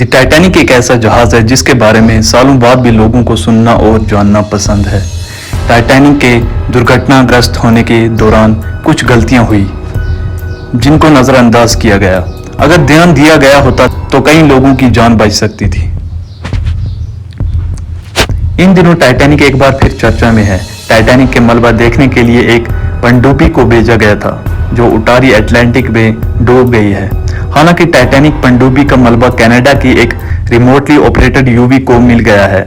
The Titanic एक ऐसा जहाज है जिसके बारे में सालों बाद भी लोगों को सुनना और जानना पसंद है। टाइटैनिक के दुर्घटनाग्रस्त होने के दौरान कुछ गलतियां हुई जिनको नजरअंदाज किया गया। अगर ध्यान दिया गया होता तो कई लोगों की जान बच सकती थी। इन दिनों टाइटैनिक एक बार फिर चर्चा में है। टाइटैनिक के मलबा देखने के लिए एक पनडुब्बी को भेजा गया था जो उटारी अटलांटिक में डूब गई है। हालांकि टाइटैनिक पनडुब्बी का मलबा कनाडा की एक रिमोटली ऑपरेटेड यूवी को मिल गया है।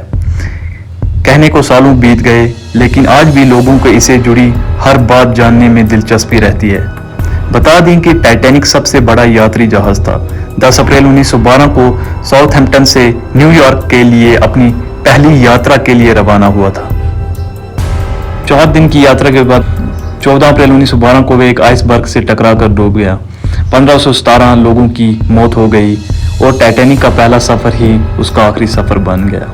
कहने को सालों बीत गए, लेकिन आज भी लोगों को इससे जुड़ी हर बात जानने में दिलचस्पी रहती है। बता दें कि टाइटैनिक सबसे बड़ा यात्री जहाज था। 10 अप्रैल 1912 को साउथहैम्पटन से न्यूयॉर्क के लिए अपनी पहली यात्रा के लिए रवाना हुआ था। 4 दिन की यात्रा के बाद 14 अप्रैल 1912 को वे एक आइसबर्ग से टकराकर डूब गया। 1517 लोगों की मौत हो गई और टाइटैनिक का पहला सफर ही उसका आखिरी सफर बन गया।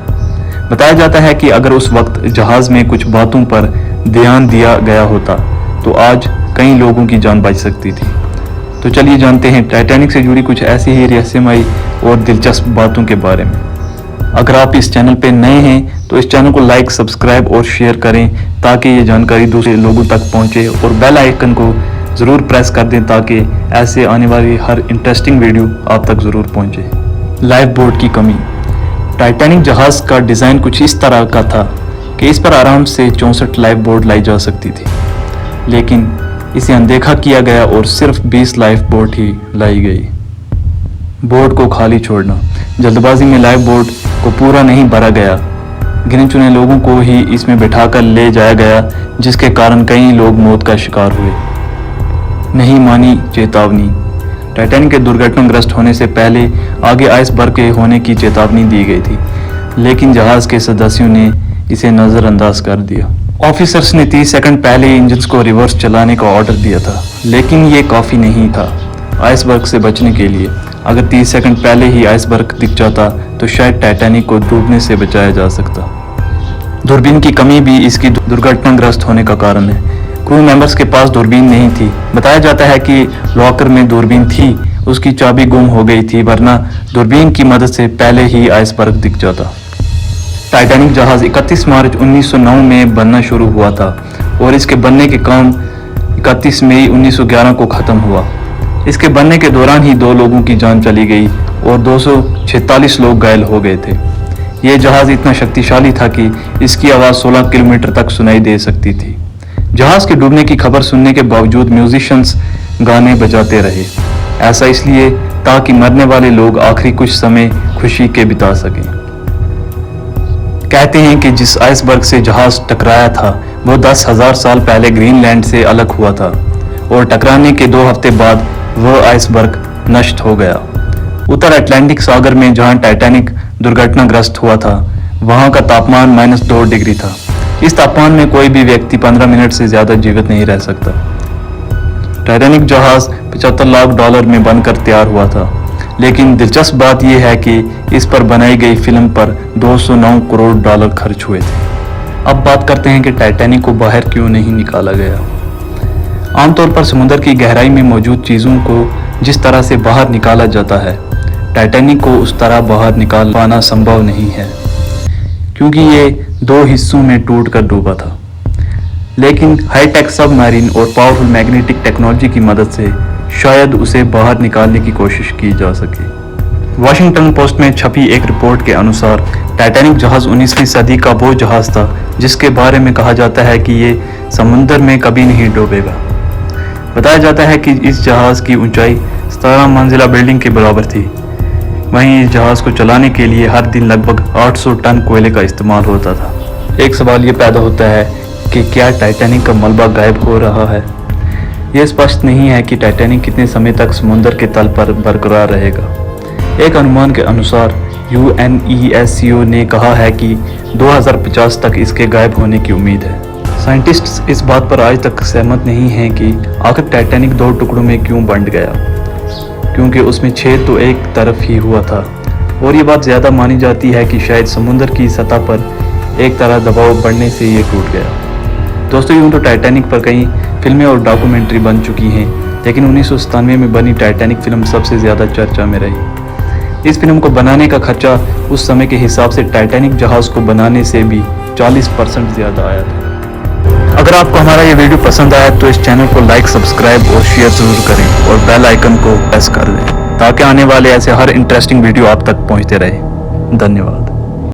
बताया जाता है कि अगर उस वक्त जहाज में कुछ बातों पर ध्यान दिया गया होता तो आज कई लोगों की जान बच सकती थी। तो चलिए जानते हैं टाइटैनिक से जुड़ी कुछ ऐसी ही रहस्यमयी और दिलचस्प बातों के बारे में। अगर आप इस चैनल पे नए हैं तो इस चैनल को लाइक, सब्सक्राइब और शेयर करें ताकि ये जानकारी दूसरे लोगों तक पहुंचे, और बेल आइकन को ज़रूर प्रेस कर दें ताकि ऐसे आने वाली हर इंटरेस्टिंग वीडियो आप तक ज़रूर पहुंचे। लाइफ बोट की कमी। टाइटैनिक जहाज़ का डिज़ाइन कुछ इस तरह का था कि इस पर आराम से 64 लाइफ बोट लाई जा सकती थी, लेकिन इसे अनदेखा किया गया और सिर्फ 20 लाइफ बोट ही लाई गई। बोट को खाली छोड़ना। जल्दबाजी में लाइफ बोट को पूरा नहीं भरा गया। गिने चुने लोगों को ही इसमें बिठाकर ले जाया गया, जिसके कारण कई लोग मौत का शिकार हुए। नहीं मानी चेतावनी। टाइटैनिक के दुर्घटनाग्रस्त होने से पहले आगे आइसबर्ग के होने की चेतावनी दी गई थी, लेकिन जहाज के सदस्यों ने इसे नज़रअंदाज कर दिया। ऑफिसर्स ने 30 सेकंड पहले ही इंजन्स को रिवर्स चलाने का ऑर्डर दिया था, लेकिन ये काफ़ी नहीं था आइसबर्ग से बचने के लिए। अगर 30 सेकंड पहले ही आइसबर्ग दिख जाता तो शायद टाइटैनिक को डूबने से बचाया जा सकता। दूरबीन की कमी भी इसकी दुर्घटनाग्रस्त होने का कारण है। क्रू मेंबर्स के पास दूरबीन नहीं थी। बताया जाता है कि लॉकर में दूरबीन थी, उसकी चाबी गुम हो गई थी, वरना दूरबीन की मदद से पहले ही आइसबर्ग दिख जाता। टाइटैनिक जहाज 31 मार्च 1909 में बनना शुरू हुआ था और इसके बनने के काम 31 मई 1911 को ख़त्म हुआ। इसके बनने के दौरान ही 2 लोगों की जान चली गई और 246 लोग घायल हो गए थे। यह जहाज इतना शक्तिशाली था कि इसकी आवाज़ 16 किलोमीटर तक सुनाई दे सकती थी। जहाज के डूबने की खबर सुनने के बावजूद म्यूजिशियंस गाने बजाते रहे। ऐसा इसलिए ताकि मरने वाले लोग आखिरी कुछ समय खुशी के बिता सकें। कहते हैं कि जिस आइसबर्ग से जहाज टकराया था वो 10,000 साल पहले ग्रीनलैंड से अलग हुआ था और टकराने के 2 हफ्ते बाद वह आइसबर्ग नष्ट हो गया। उत्तर अटलांटिक सागर में जहां टाइटैनिक दुर्घटनाग्रस्त हुआ था वहां का तापमान -2 डिग्री था। इस तापमान में कोई भी व्यक्ति 15 मिनट से ज्यादा जीवित नहीं रह सकता। टाइटैनिक जहाज $75 लाख में बनकर तैयार हुआ था, लेकिन दिलचस्प बात यह है कि इस पर बनाई गई फिल्म पर $209 करोड़ खर्च हुए थे। अब बात करते हैं कि टाइटैनिक को बाहर क्यों नहीं निकाला गया। आमतौर पर समुद्र की गहराई में मौजूद चीज़ों को जिस तरह से बाहर निकाला जाता है, टाइटैनिक को उस तरह बाहर निकाल पाना संभव नहीं है, क्योंकि ये 2 हिस्सों में टूटकर डूबा था। लेकिन हाईटेक सबमरीन और पावरफुल मैग्नेटिक टेक्नोलॉजी की मदद से शायद उसे बाहर निकालने की कोशिश की जा सके। वॉशिंगटन पोस्ट में छपी एक रिपोर्ट के अनुसार टाइटैनिक जहाज 19वीं सदी का वो जहाज था जिसके बारे में कहा जाता है कि ये समुद्र में कभी नहीं डूबेगा। बताया जाता है कि इस जहाज की ऊंचाई 17 मंजिला बिल्डिंग के बराबर थी। वहीं इस जहाज को चलाने के लिए हर दिन लगभग 800 टन कोयले का इस्तेमाल होता था। एक सवाल ये पैदा होता है कि क्या टाइटैनिक का मलबा गायब हो रहा है। यह स्पष्ट नहीं है कि टाइटैनिक कितने समय तक समुद्र के तल पर बरकरार रहेगा। एक अनुमान के अनुसार UNESCO ने कहा है कि 2050 तक इसके गायब होने की उम्मीद है। साइंटिस्ट्स इस बात पर आज तक सहमत नहीं हैं कि आखिर टाइटैनिक 2 टुकड़ों में क्यों बंट गया, क्योंकि उसमें छेद तो एक तरफ ही हुआ था, और ये बात ज़्यादा मानी जाती है कि शायद समुद्र की सतह पर एक तरह दबाव बढ़ने से ये टूट गया। दोस्तों, यूँ तो टाइटैनिक पर कई फिल्में और डॉक्यूमेंट्री बन चुकी हैं, लेकिन 1997 में बनी टाइटैनिक फिल्म सबसे ज़्यादा चर्चा में रही। इस फिल्म को बनाने का खर्चा उस समय के हिसाब से टाइटैनिक जहाज को बनाने से भी 40% ज़्यादा आया था। अगर आपको हमारा ये वीडियो पसंद आया तो इस चैनल को लाइक, सब्सक्राइब और शेयर जरूर करें और बेल आइकन को प्रेस कर दें ताकि आने वाले ऐसे हर इंटरेस्टिंग वीडियो आप तक पहुंचते रहे। धन्यवाद।